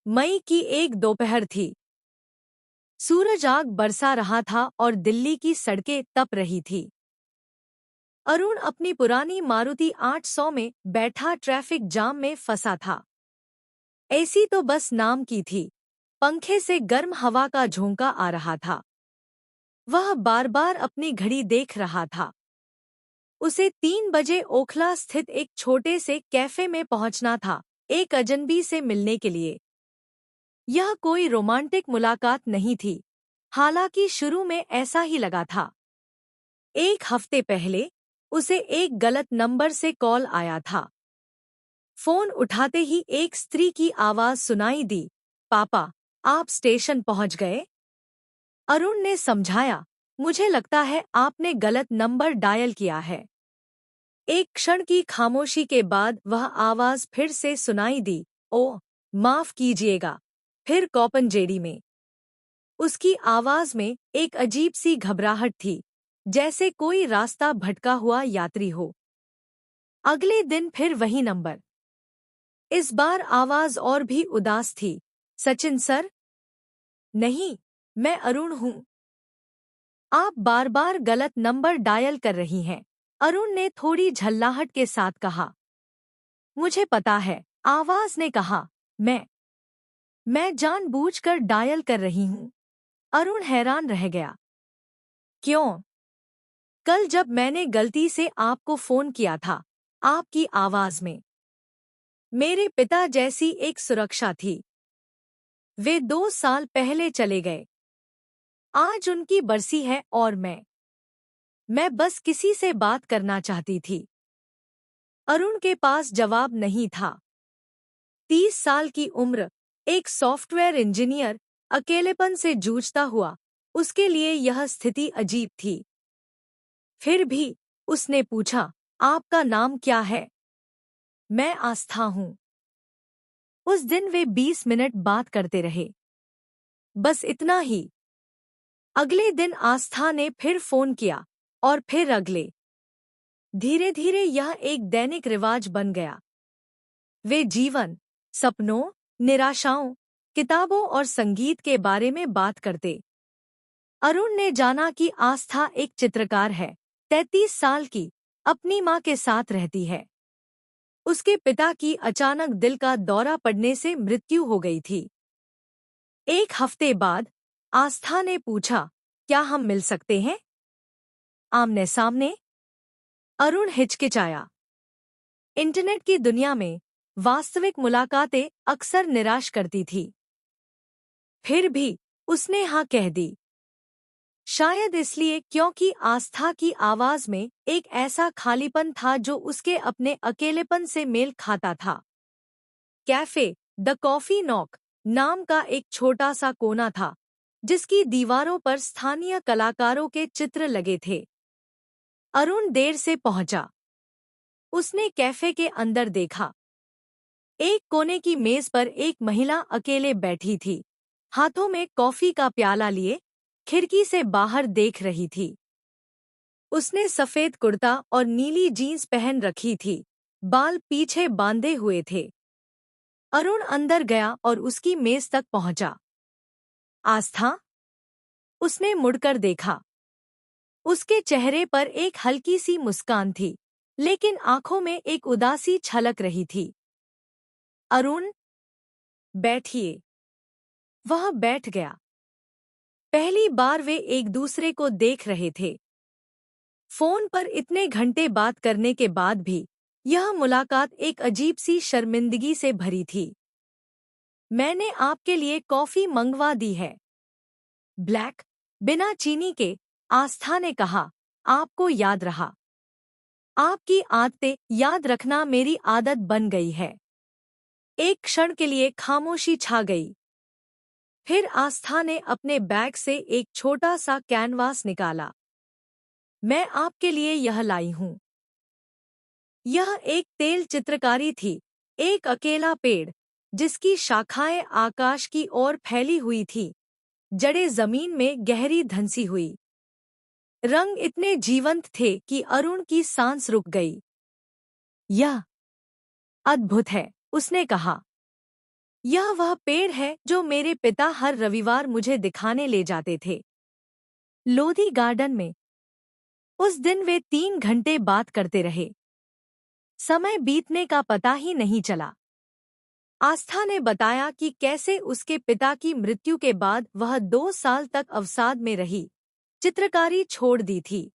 मई की एक दोपहर थी। सूरज आग बरसा रहा था और दिल्ली की सड़कें तप रही थी। अरुण अपनी पुरानी मारुति 800 में बैठा ट्रैफिक जाम में फंसा था। एसी तो बस नाम की थी, पंखे से गर्म हवा का झोंका आ रहा था। वह बार बार अपनी घड़ी देख रहा था। उसे 3 बजे ओखला स्थित एक छोटे से कैफे में पहुंचना था, एक अजनबी से मिलने के लिए। यह कोई रोमांटिक मुलाकात नहीं थी, हालांकि शुरू में ऐसा ही लगा था। एक हफ्ते पहले उसे एक गलत नंबर से कॉल आया था। फोन उठाते ही एक स्त्री की आवाज सुनाई दी, पापा, आप स्टेशन पहुंच गए? अरुण ने समझाया, मुझे लगता है आपने गलत नंबर डायल किया है। एक क्षण की खामोशी के बाद वह आवाज फिर से सुनाई दी, ओह, माफ कीजिएगा। फिर कॉपनजेडी में। उसकी आवाज में एक अजीब सी घबराहट थी, जैसे कोई रास्ता भटका हुआ यात्री हो। अगले दिन फिर वही नंबर। इस बार आवाज और भी उदास थी, सचिन सर? नहीं, मैं अरुण हूं। आप बार बार गलत नंबर डायल कर रही हैं, अरुण ने थोड़ी झल्लाहट के साथ कहा। मुझे पता है, आवाज ने कहा, मैं जानबूझकर डायल कर रही हूं। अरुण हैरान रह गया। क्यों? कल जब मैंने गलती से आपको फोन किया था, आपकी आवाज में मेरे पिता जैसी एक सुरक्षा थी। वे 2 साल पहले चले गए। आज उनकी बरसी है और मैं बस किसी से बात करना चाहती थी। अरुण के पास जवाब नहीं था। 30 साल की उम्र, एक सॉफ्टवेयर इंजीनियर, अकेलेपन से जूझता हुआ, उसके लिए यह स्थिति अजीब थी। फिर भी उसने पूछा, आपका नाम क्या है? मैं आस्था हूं। उस दिन वे 20 मिनट बात करते रहे। बस इतना ही। अगले दिन आस्था ने फिर फोन किया, और फिर अगले। धीरे धीरे यह एक दैनिक रिवाज बन गया। वे जीवन, सपनों, निराशाओं, किताबों और संगीत के बारे में बात करते। अरुण ने जाना कि आस्था एक चित्रकार है, 33 साल की, अपनी मां के साथ रहती है। उसके पिता की अचानक दिल का दौरा पड़ने से मृत्यु हो गई थी। एक हफ्ते बाद आस्था ने पूछा, क्या हम मिल सकते हैं? आमने सामने? अरुण हिचकिचाया। इंटरनेट की दुनिया में वास्तविक मुलाकातें अक्सर निराश करती थी। फिर भी उसने हाँ कह दी। शायद इसलिए क्योंकि आस्था की आवाज में एक ऐसा खालीपन था जो उसके अपने अकेलेपन से मेल खाता था। कैफे द कॉफी नॉक नाम का एक छोटा सा कोना था, जिसकी दीवारों पर स्थानीय कलाकारों के चित्र लगे थे। अरुण देर से पहुंचा। उसने कैफे के अंदर देखा। एक कोने की मेज पर एक महिला अकेले बैठी थी, हाथों में कॉफी का प्याला लिए, खिड़की से बाहर देख रही थी। उसने सफेद कुर्ता और नीली जीन्स पहन रखी थी, बाल पीछे बांधे हुए थे। अरुण अंदर गया और उसकी मेज तक पहुंचा। आस्था? उसने मुड़कर देखा। उसके चेहरे पर एक हल्की सी मुस्कान थी, लेकिन आंखों में एक उदासी छलक रही थी। अरुण, बैठिए। वह बैठ गया। पहली बार वे एक दूसरे को देख रहे थे। फोन पर इतने घंटे बात करने के बाद भी यह मुलाकात एक अजीब सी शर्मिंदगी से भरी थी। मैंने आपके लिए कॉफी मंगवा दी है। ब्लैक, बिना चीनी के, आस्था ने कहा। आपको याद रहा। आपकी आदतें याद रखना मेरी आदत बन गई है। एक क्षण के लिए खामोशी छा गई। फिर आस्था ने अपने बैग से एक छोटा सा कैनवास निकाला। मैं आपके लिए यह लाई हूं। यह एक तेल चित्रकारी थी, एक अकेला पेड़, जिसकी शाखाएं आकाश की ओर फैली हुई थी, जड़ें जमीन में गहरी धंसी हुई। रंग इतने जीवंत थे कि अरुण की सांस रुक गई। यह अद्भुत है, उसने कहा। यह वह पेड़ है जो मेरे पिता हर रविवार मुझे दिखाने ले जाते थे। लोधी गार्डन में उस दिन वे 3 घंटे बात करते रहे। समय बीतने का पता ही नहीं चला। आस्था ने बताया कि कैसे उसके पिता की मृत्यु के बाद वह 2 साल तक अवसाद में रही, चित्रकारी छोड़ दी थी।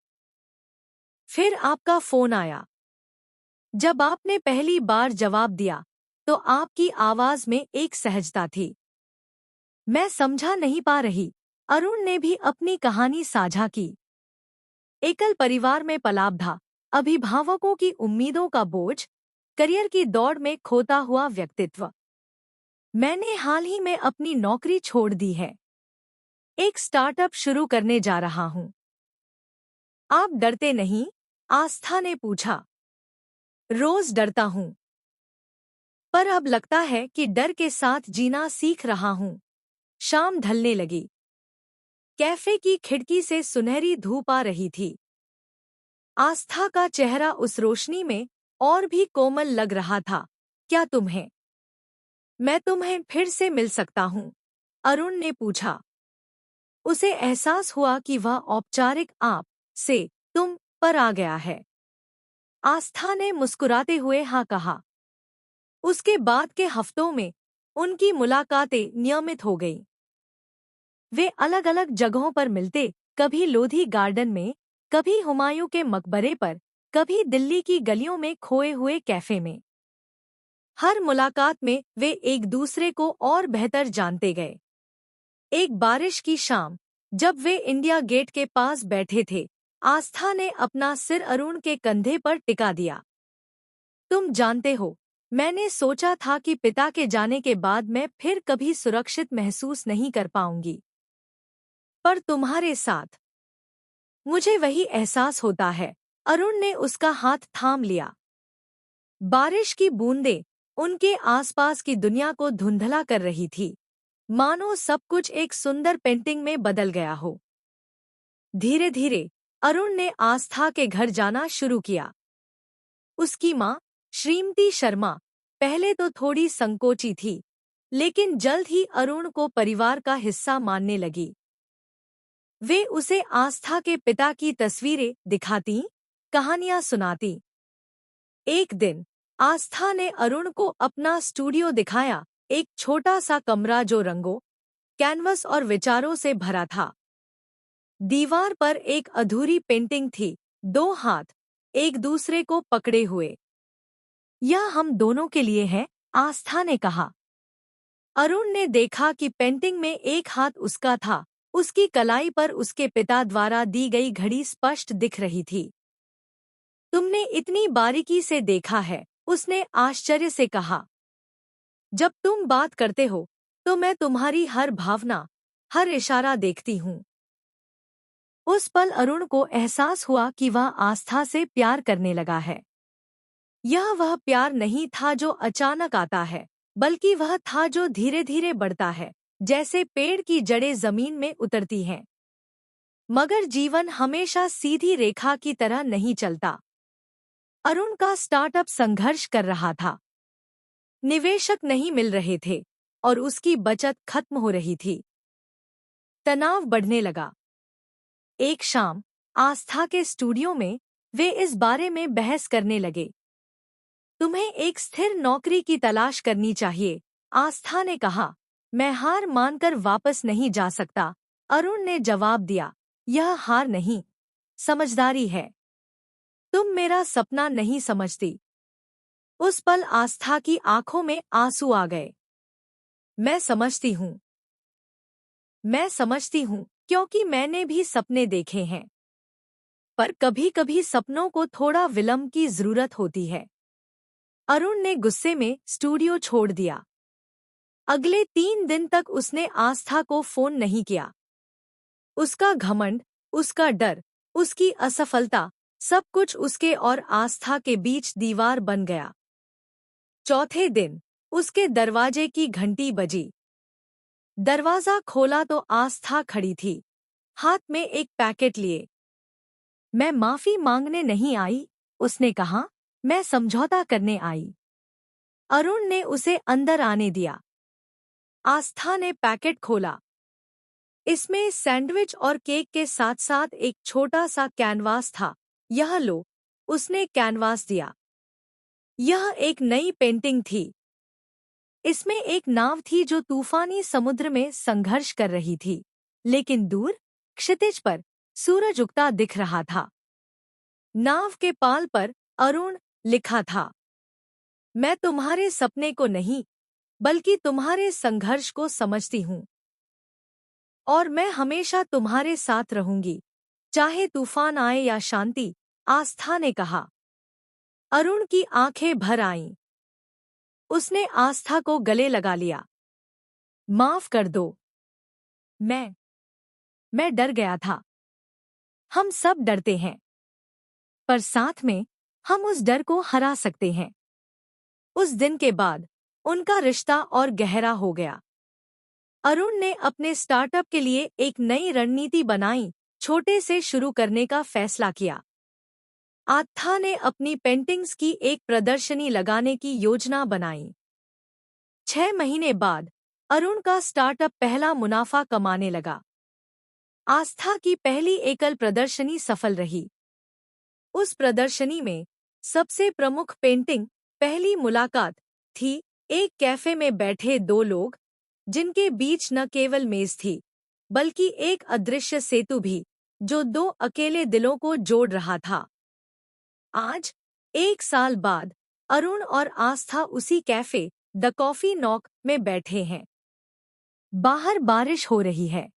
फिर आपका फोन आया। जब आपने पहली बार जवाब दिया तो आपकी आवाज में एक सहजता थी। मैं समझा नहीं पा रही। अरुण ने भी अपनी कहानी साझा की। एकल परिवार में पला था, अभिभावकों की उम्मीदों का बोझ, करियर की दौड़ में खोता हुआ व्यक्तित्व। मैंने हाल ही में अपनी नौकरी छोड़ दी है। एक स्टार्टअप शुरू करने जा रहा हूँ। आप डरते नहीं? आस्था ने पूछा। रोज डरता हूँ, पर अब लगता है कि डर के साथ जीना सीख रहा हूँ। शाम ढलने लगी। कैफे की खिड़की से सुनहरी धूप आ रही थी। आस्था का चेहरा उस रोशनी में और भी कोमल लग रहा था। क्या मैं तुम्हें फिर से मिल सकता हूँ? अरुण ने पूछा। उसे एहसास हुआ कि वह औपचारिक आप से तुम पर आ गया है। आस्था ने मुस्कुराते हुए हाँ कहा। उसके बाद के हफ्तों में उनकी मुलाकातें नियमित हो गईं। वे अलग अलग जगहों पर मिलते, कभी लोधी गार्डन में, कभी हुमायूं के मकबरे पर, कभी दिल्ली की गलियों में खोए हुए कैफे में। हर मुलाकात में वे एक दूसरे को और बेहतर जानते गए। एक बारिश की शाम, जब वे इंडिया गेट के पास बैठे थे, आस्था ने अपना सिर अरुण के कंधे पर टिका दिया। तुम जानते हो, मैंने सोचा था कि पिता के जाने के बाद मैं फिर कभी सुरक्षित महसूस नहीं कर पाऊंगी, पर तुम्हारे साथ मुझे वही एहसास होता है। अरुण ने उसका हाथ थाम लिया। बारिश की बूंदें उनके आसपास की दुनिया को धुंधला कर रही थी, मानो सब कुछ एक सुंदर पेंटिंग में बदल गया हो। धीरे धीरे अरुण ने आस्था के घर जाना शुरू किया। उसकी माँ, श्रीमती शर्मा, पहले तो थोड़ी संकोची थी, लेकिन जल्द ही अरुण को परिवार का हिस्सा मानने लगी। वे उसे आस्था के पिता की तस्वीरें दिखाती, कहानियां सुनाती। एक दिन आस्था ने अरुण को अपना स्टूडियो दिखाया, एक छोटा सा कमरा जो रंगों, कैनवस और विचारों से भरा था। दीवार पर एक अधूरी पेंटिंग थी, दो हाथ एक दूसरे को पकड़े हुए। यह हम दोनों के लिए है, आस्था ने कहा। अरुण ने देखा कि पेंटिंग में एक हाथ उसका था, उसकी कलाई पर उसके पिता द्वारा दी गई घड़ी स्पष्ट दिख रही थी। तुमने इतनी बारीकी से देखा है, उसने आश्चर्य से कहा। जब तुम बात करते हो तो मैं तुम्हारी हर भावना, हर इशारा देखती हूँ। उस पल अरुण को एहसास हुआ कि वह आस्था से प्यार करने लगा है। यह वह प्यार नहीं था जो अचानक आता है, बल्कि वह था जो धीरे धीरे बढ़ता है, जैसे पेड़ की जड़ें जमीन में उतरती हैं। मगर जीवन हमेशा सीधी रेखा की तरह नहीं चलता। अरुण का स्टार्टअप संघर्ष कर रहा था। निवेशक नहीं मिल रहे थे और उसकी बचत खत्म हो रही थी। तनाव बढ़ने लगा। एक शाम आस्था के स्टूडियो में वे इस बारे में बहस करने लगे। तुम्हें एक स्थिर नौकरी की तलाश करनी चाहिए, आस्था ने कहा। मैं हार मानकर वापस नहीं जा सकता, अरुण ने जवाब दिया। यह हार नहीं, समझदारी है। तुम मेरा सपना नहीं समझती। उस पल आस्था की आंखों में आंसू आ गए। मैं समझती हूँ। मैं समझती हूँ, क्योंकि मैंने भी सपने देखे हैं। पर कभी-कभी सपनों को थोड़ा विलंब की जरूरत होती है। अरुण ने गुस्से में स्टूडियो छोड़ दिया। अगले 3 दिन तक उसने आस्था को फोन नहीं किया। उसका घमंड, उसका डर, उसकी असफलता, सब कुछ उसके और आस्था के बीच दीवार बन गया। चौथे दिन उसके दरवाजे की घंटी बजी। दरवाजा खोला तो आस्था खड़ी थी, हाथ में एक पैकेट लिए। मैं माफी मांगने नहीं आई, उसने कहा, मैं समझौता करने आई। अरुण ने उसे अंदर आने दिया। आस्था ने पैकेट खोला। इसमें सैंडविच और केक के साथ साथ एक छोटा सा कैनवास था। यह लो, उसने कैनवास दिया। यह एक नई पेंटिंग थी। इसमें एक नाव थी जो तूफानी समुद्र में संघर्ष कर रही थी, लेकिन दूर क्षितिज पर सूरज उगता दिख रहा था। नाव के पाल पर अरुण लिखा था। मैं तुम्हारे सपने को नहीं, बल्कि तुम्हारे संघर्ष को समझती हूँ, और मैं हमेशा तुम्हारे साथ रहूंगी, चाहे तूफान आए या शांति, आस्था ने कहा। अरुण की आंखें भर आईं। उसने आस्था को गले लगा लिया। माफ कर दो। मैं डर गया था। हम सब डरते हैं, पर साथ में हम उस डर को हरा सकते हैं। उस दिन के बाद उनका रिश्ता और गहरा हो गया। अरुण ने अपने स्टार्टअप के लिए एक नई रणनीति बनाई, छोटे से शुरू करने का फैसला किया। आस्था ने अपनी पेंटिंग्स की एक प्रदर्शनी लगाने की योजना बनाई। 6 महीने बाद अरुण का स्टार्टअप पहला मुनाफा कमाने लगा। आस्था की पहली एकल प्रदर्शनी सफल रही। उस प्रदर्शनी में सबसे प्रमुख पेंटिंग पहली मुलाकात थी। एक कैफे में बैठे दो लोग, जिनके बीच न केवल मेज थी, बल्कि एक अदृश्य सेतु भी, जो दो अकेले दिलों को जोड़ रहा था। आज 1 साल बाद अरुण और आस्था उसी कैफे द कॉफी नॉक में बैठे हैं। बाहर बारिश हो रही है।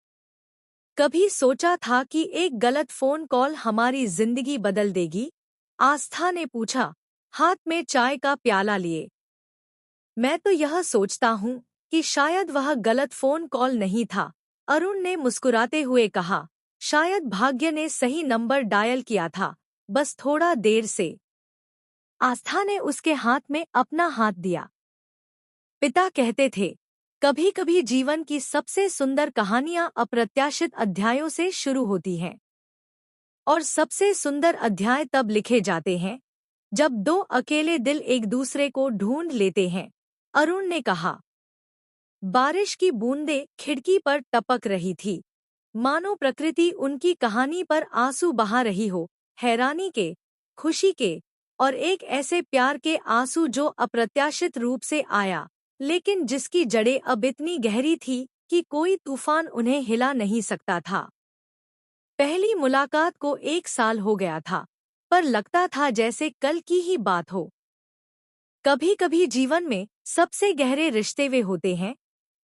कभी सोचा था कि एक गलत फोन कॉल हमारी जिंदगी बदल देगी? आस्था ने पूछा, हाथ में चाय का प्याला लिए। मैं तो यह सोचता हूँ कि शायद वह गलत फोन कॉल नहीं था, अरुण ने मुस्कुराते हुए कहा। शायद भाग्य ने सही नंबर डायल किया था, बस थोड़ा देर से। आस्था ने उसके हाथ में अपना हाथ दिया। पिता कहते थे, कभी कभी जीवन की सबसे सुंदर कहानियां अप्रत्याशित अध्यायों से शुरू होती हैं, और सबसे सुंदर अध्याय तब लिखे जाते हैं जब दो अकेले दिल एक दूसरे को ढूंढ लेते हैं, अरुण ने कहा। बारिश की बूंदें खिड़की पर टपक रही थी, मानो प्रकृति उनकी कहानी पर आंसू बहा रही हो, हैरानी के, खुशी के, और एक ऐसे प्यार के आंसू जो अप्रत्याशित रूप से आया, लेकिन जिसकी जड़ें अब इतनी गहरी थी कि कोई तूफान उन्हें हिला नहीं सकता था। पहली मुलाकात को 1 साल हो गया था, पर लगता था जैसे कल की ही बात हो। कभी कभी जीवन में सबसे गहरे रिश्ते वे होते हैं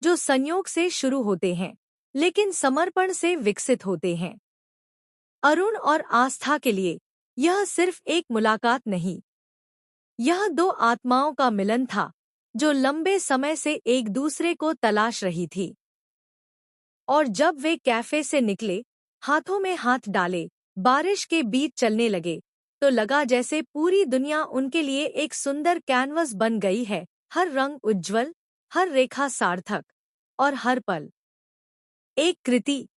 जो संयोग से शुरू होते हैं, लेकिन समर्पण से विकसित होते हैं। अरुण और आस्था के लिए यह सिर्फ एक मुलाकात नहीं, यह दो आत्माओं का मिलन था जो लंबे समय से एक दूसरे को तलाश रही थी। और जब वे कैफे से निकले, हाथों में हाथ डाले, बारिश के बीच चलने लगे, तो लगा जैसे पूरी दुनिया उनके लिए एक सुंदर कैनवस बन गई है, हर रंग उज्ज्वल, हर रेखा सार्थक, और हर पल एक कृति।